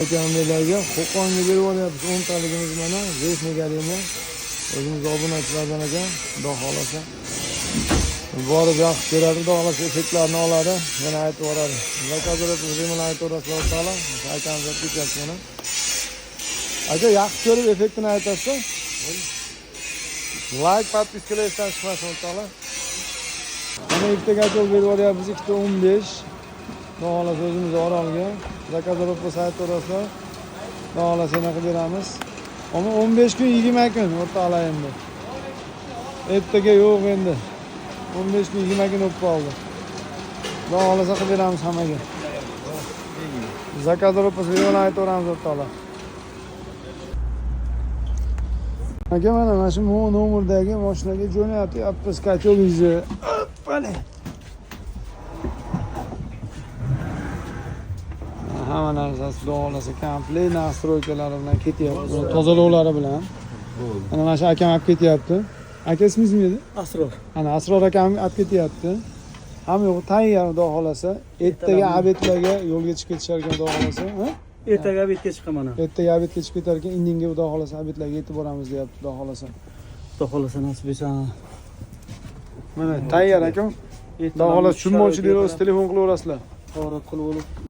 Akamlarga Qo'qonga berib olyapmiz 10 taligimiz mana resmigalikni o'zimiz obunachilardan ekan, xudo xolasa. Borib yaxshi ko'radi, xudo xolasa effektlarni oladi, yana aytib yuboradi. Zakazlar bilan aytib yuborasizlar taala, aytamiz ketyapti mana. Aka yaxshi ko'rib effektini aytasiz. Like, podpiskalardan chiqmasin taala. Mana ikkita gajol berib olyapmiz, ikkita 15. Xudo xolasa o'zimiz orolga. Zakazlar bo'lsa aytib yuborasizlar. Xudo xolasa anaqa beramiz. Ama 15 kun 20 kun o'rta endi. Ertaga yo'q endi. 15 kun 20 kun o'tib qoldi. Xudo xolasa qilib beramiz hammaga. Zakazlar bo'lsa yo'lni aytib beramiz o'rtoqlar. Aka mana shu nomerdagi mashinaga jo'nayapti, appas katolingizni. Hoppale. Hamma narsasi xudo xolasa komplet nastroykalari bilan ketyapti. Tozalovlari bilan. Mana shu akam olib ketyapti. Aka ismingiz nima edi? Asror. Ana Asror akam olib ketyapti. Hamma yo'q tayyor xudo xolasa. Ertaga abetlarga yo'lga chiqib ketisharkan xudo xolasa, ha? Ertaga abetga chiqaman. Ertaga abetga chiqib ketar ekan, indinga xudo xolasa abetlarga yetib boramiz deyapti xudo xolasa. Xudo xolasa nasib etsa. Mana tayyor akam. Xudo xolasa tushunmovchilar o'z telefon qilaverasizlar. Qorat qilib olib